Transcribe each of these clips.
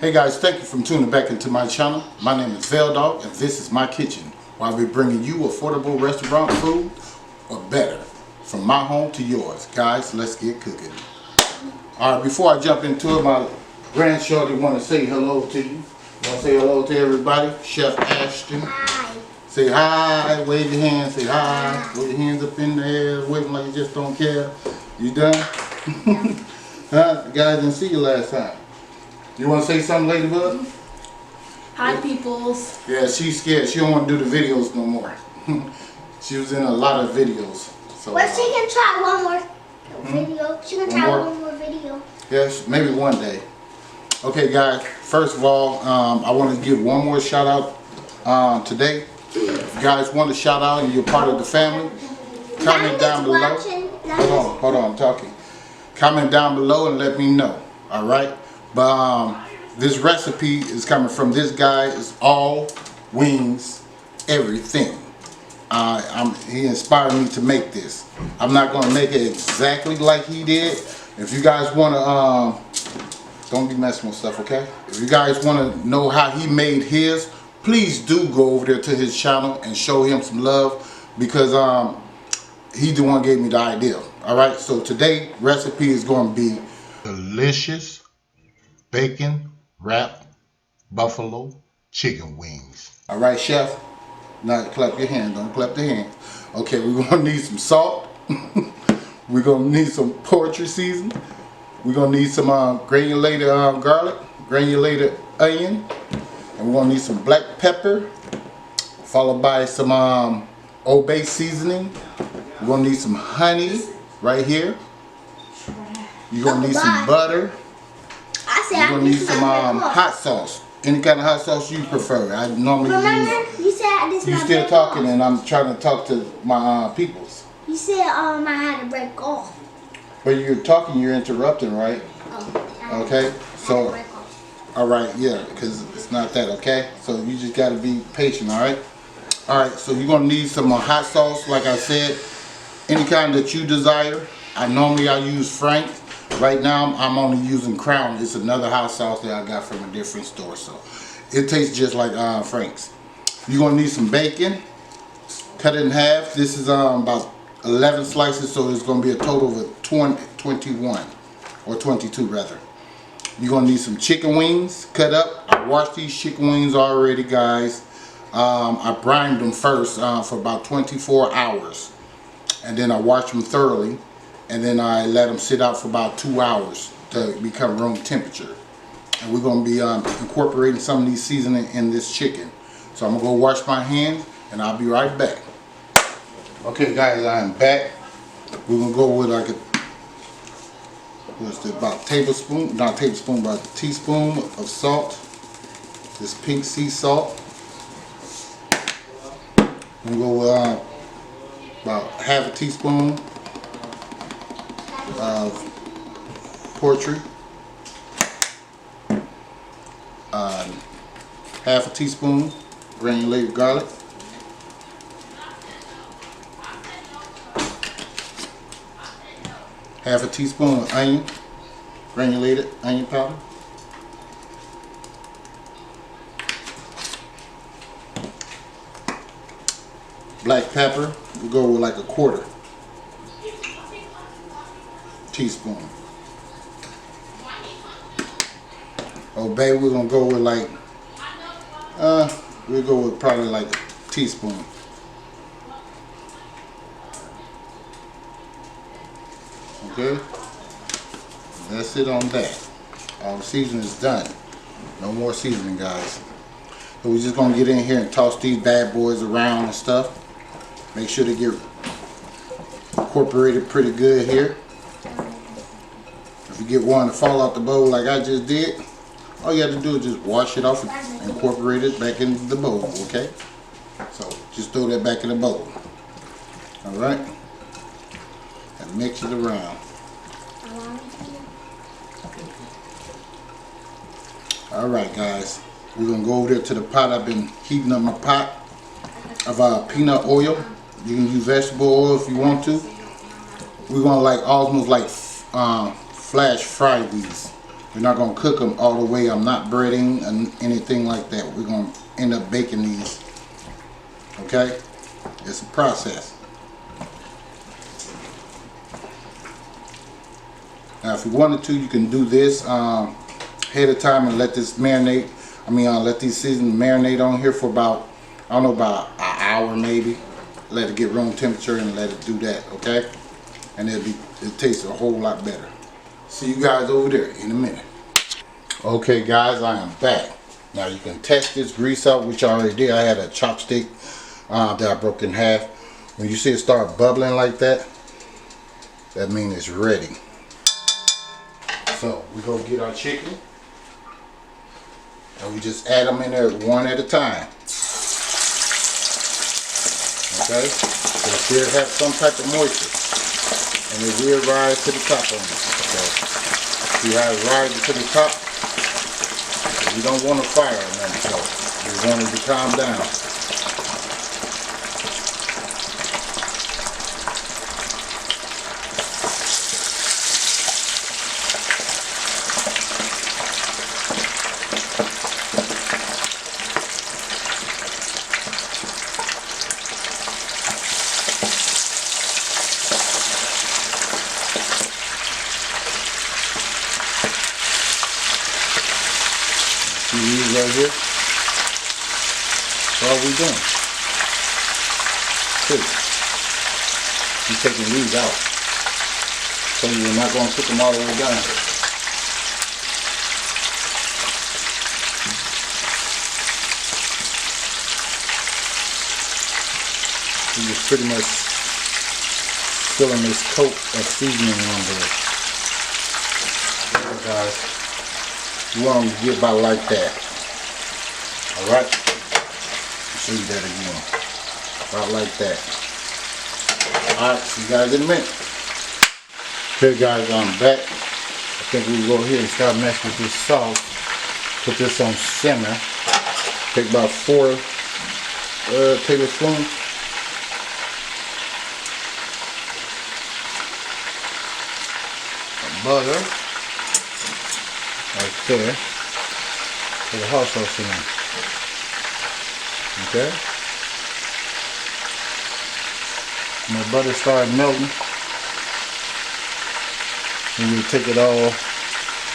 Hey guys, thank you for tuning back into my channel. My name is Veldog and this is my kitchen, where I'll be bringing you affordable restaurant food, or better, from my home to yours. Guys, let's get cooking. Alright, before I jump into it, my grandchildren want to say hello to you. Want to say hello to everybody? Chef Ashton. Hi. Say hi, wave your hands, say hi. Wave your hands up in the air, wave them like you just don't care. You done? Huh? You guys didn't see you last time. You want to say something, Ladybug? Hi, peoples. Yeah, she's scared. She don't want to do the videos no more. She was in a lot of videos. So, But she can try one more video. She can try one more video. Yes, maybe one day. Okay, guys. First of all, I want to give one more shout out today. If you guys want a shout out and you're part of the family, comment down below. Hold on, I'm talking. Comment down below and let me know. All right. But this recipe is coming from this guy. It's all wings, everything. He inspired me to make this. I'm not going to make it exactly like he did. If you guys want to, don't be messing with stuff, okay? If you guys want to know how he made his, please do go over there to his channel and show him some love, because he's the one who gave me the idea. All right, so today's recipe is going to be delicious bacon wrapped buffalo chicken wings. All right, chef. Now clap your hand. Don't clap the hands. Okay, we're gonna need some salt. We're gonna need some poultry seasoning. We're gonna need some granulated garlic, granulated onion, and we're gonna need some black pepper, followed by some Old Bay seasoning. We're gonna need some honey right here. You're gonna need some butter. You're gonna need some hot sauce. Any kind of hot sauce you prefer. I normally use. You said this. You still talking, and I'm trying to talk to my peoples. You said I had to break off. But you're talking, you're interrupting, right? Oh. Okay. So, all right, yeah, because it's not that, okay? So you just gotta be patient, all right? All right. So you're gonna need some hot sauce, like I said, any kind that you desire. I use Frank's. Right now, I'm only using Crown. It's another hot sauce that I got from a different store. So it tastes just like Frank's. You're going to need some bacon. Cut it in half. This is about 11 slices, so it's going to be a total of 21 or 22 rather. You're going to need some chicken wings cut up. I washed these chicken wings already, guys. I brined them first for about 24 hours. And then I washed them thoroughly. And then I let them sit out for about 2 hours to become room temperature. And we're going to be incorporating some of these seasoning in this chicken. So I'm going to go wash my hands and I'll be right back. Okay guys, I am back. We're going to go with like about a tablespoon, not a tablespoon, but a teaspoon of salt. This pink sea salt. We're going to go with about half a teaspoon of poultry, half a teaspoon granulated garlic, half a teaspoon of onion, granulated onion powder, black pepper. We'll go with like a quarter teaspoon. Old Bay, we're gonna go with like we'll go with probably like a teaspoon. Okay, that's it on that. All the seasoning is done. No more seasoning, guys. So we're just gonna get in here and toss these bad boys around and stuff. Make sure they get incorporated pretty good here. If you get one to fall out the bowl like I just did, all you have to do is just wash it off and incorporate it back into the bowl, okay? So just throw that back in the bowl. Alright? And mix it around. Alright guys, we're going to go over there to the pot. I've been heating up my pot of peanut oil. You can use vegetable oil if you want to. We're going to almost like flash fry these. We're not going to cook them all the way. I'm not breading and anything like that. We're going to end up baking these. Okay? It's a process. Now if you wanted to, you can do this ahead of time and let this marinate. Let these seasons marinate on here for about, I don't know, about an hour maybe. Let it get room temperature and let it do that, okay? And it tastes a whole lot better. See you guys over there in a minute. Okay guys, I am back. Now you can test this grease out, which I already did. I had a chopstick that I broke in half. When you see it start bubbling like that, that means it's ready. So we go get our chicken and we just add them in there one at a time. Okay, so it should have some type of moisture and it will rise to the top on you. So see how it rises to the top? You don't want to fire or nothing, so you want it to calm down. These right here. That's all we doing. Good. We're taking these out. So we're not going to cook them all the way down. We're just pretty much filling this coat of seasoning on there. Okay, guys. You want them to get about like that. Alright? I'll show you that again. About like that. Alright, see you guys in a minute. Okay guys, I'm back. I think we'll go ahead and start messing with this sauce. Put this on simmer. Take about 4 tablespoons. Of butter. Right there. Put the hot sauce in there. Okay. When the butter starts melting, and you take it all,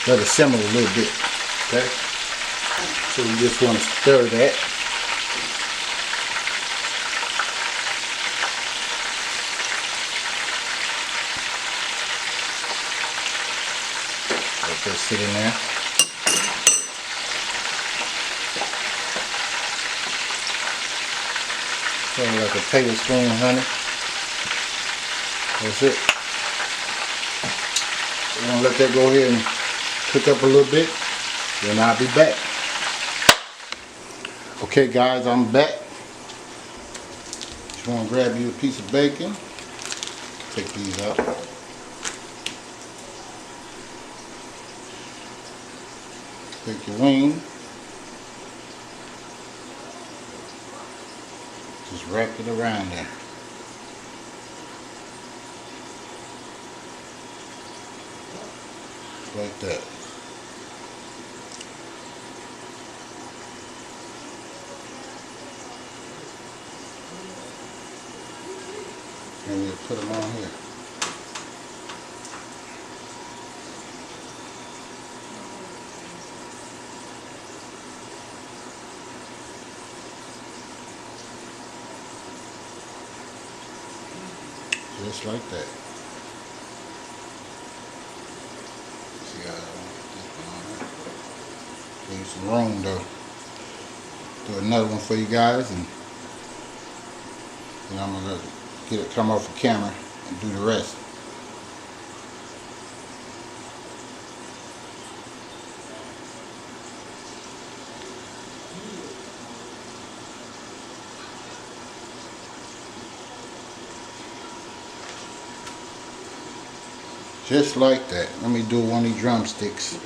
let it simmer a little bit. Okay. So you just want to stir that. Let that sit in there. So like a tablespoon, honey. That's it. We're gonna let that go ahead and cook up a little bit. Then I'll be back. Okay guys, I'm back. Just want to grab you a piece of bacon. Take these out. Take your wing. Just wrap it around there. Like that. And we'll put them on here. Just like that. See how I want this one on there. Leave some room though. Do another one for you guys, and then I'm gonna get it come off the camera and do the rest. Just like that. Let me do one of these drumsticks.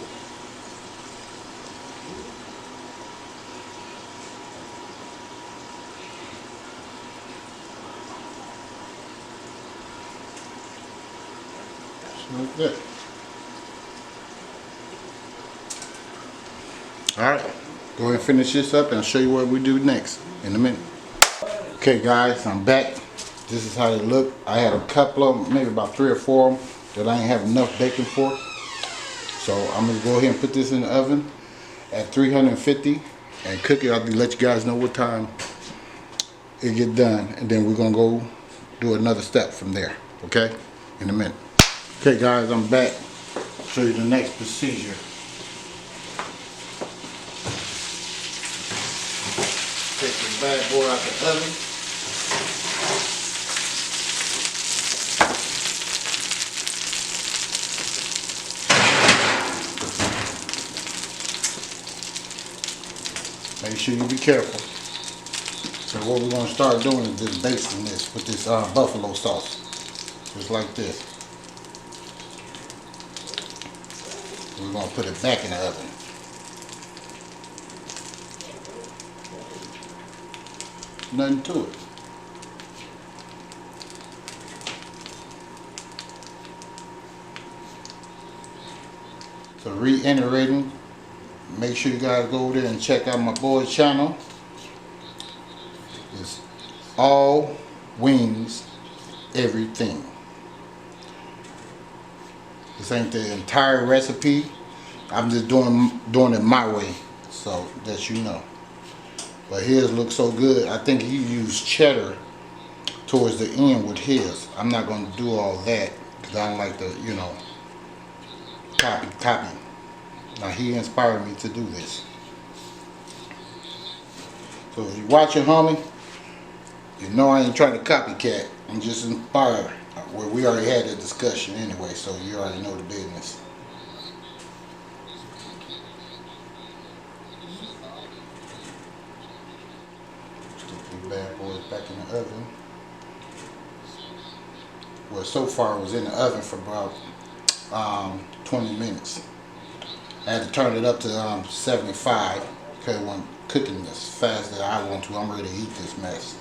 Just like that. Alright, go ahead and finish this up and I'll show you what we do next in a minute. Okay guys, I'm back. This is how they look. I had a couple of them, maybe about 3 or 4 of them that I didn't have enough bacon for. So I'm going to go ahead and put this in the oven at 350 and cook it. I'll let you guys know what time it get done. And then we're going to go do another step from there, okay? In a minute. Okay guys, I'm back. I'll show you the next procedure. Take this bad boy out the oven. Make sure you be careful. So what we're going to start doing is just basting this with this buffalo sauce. Just like this. We're going to put it back in the oven. Nothing to it. So reiterating, make sure you guys go over there and check out my boy's channel. It's all wings, everything. This ain't the entire recipe. I'm just doing it my way, so that you know. But his looks so good. I think he used cheddar towards the end with his. I'm not going to do all that because I don't like to, you know, copy. Now he inspired me to do this. So if you're watching, homie, you know I ain't trying to copycat. I'm just inspired. Well, we already had that discussion anyway, so you already know the business. Stick these bad boys back in the oven. Well, so far it was in the oven for about 20 minutes. I had to turn it up to 75 because it wasn't cooking as fast as I want to. I'm ready to eat this mess.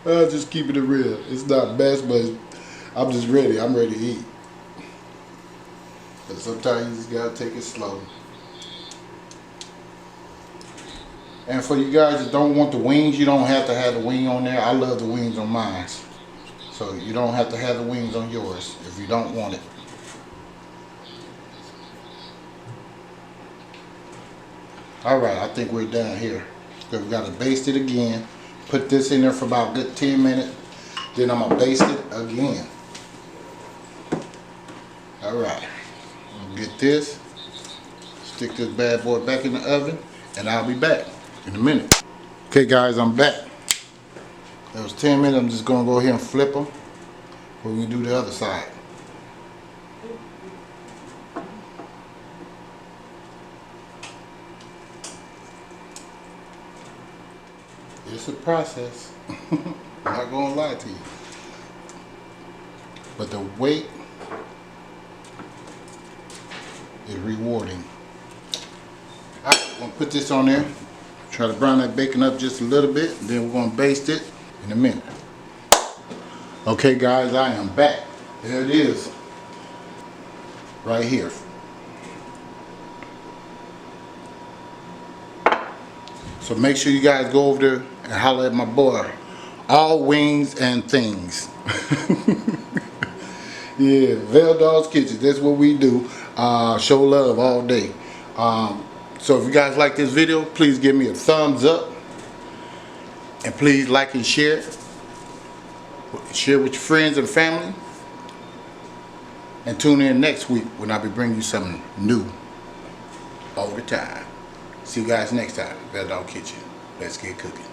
Just keeping it real. It's not best, but I'm just ready. I'm ready to eat. But sometimes you just gotta take it slow. And for you guys that don't want the wings, you don't have to have the wing on there. I love the wings on mine. So you don't have to have the wings on yours if you don't want it. Alright, I think we're done here. So we gotta baste it again. Put this in there for about a good 10 minutes. Then I'm gonna baste it again. Alright. I'm gonna get this. Stick this bad boy back in the oven. And I'll be back in a minute. Okay guys, I'm back. That was 10 minutes. I'm just gonna go ahead and flip them. When we do the other side. It's a process. I'm not gonna lie to you. But the wait is rewarding. Alright, I'm gonna put this on there. Try to brown that bacon up just a little bit. Then we're gonna baste it in a minute. Okay guys, I am back. There it is. Right here. So make sure you guys go over there and holler at my boy. All wings and things. Yeah, Veil Dog's Kitchen. That's what we do. Show love all day. So if you guys like this video, please give me a thumbs up. And please like and share. Share with your friends and family. And tune in next week when I'll be bringing you something new all the time. See you guys next time. Veil Dog Kitchen. Let's get cooking.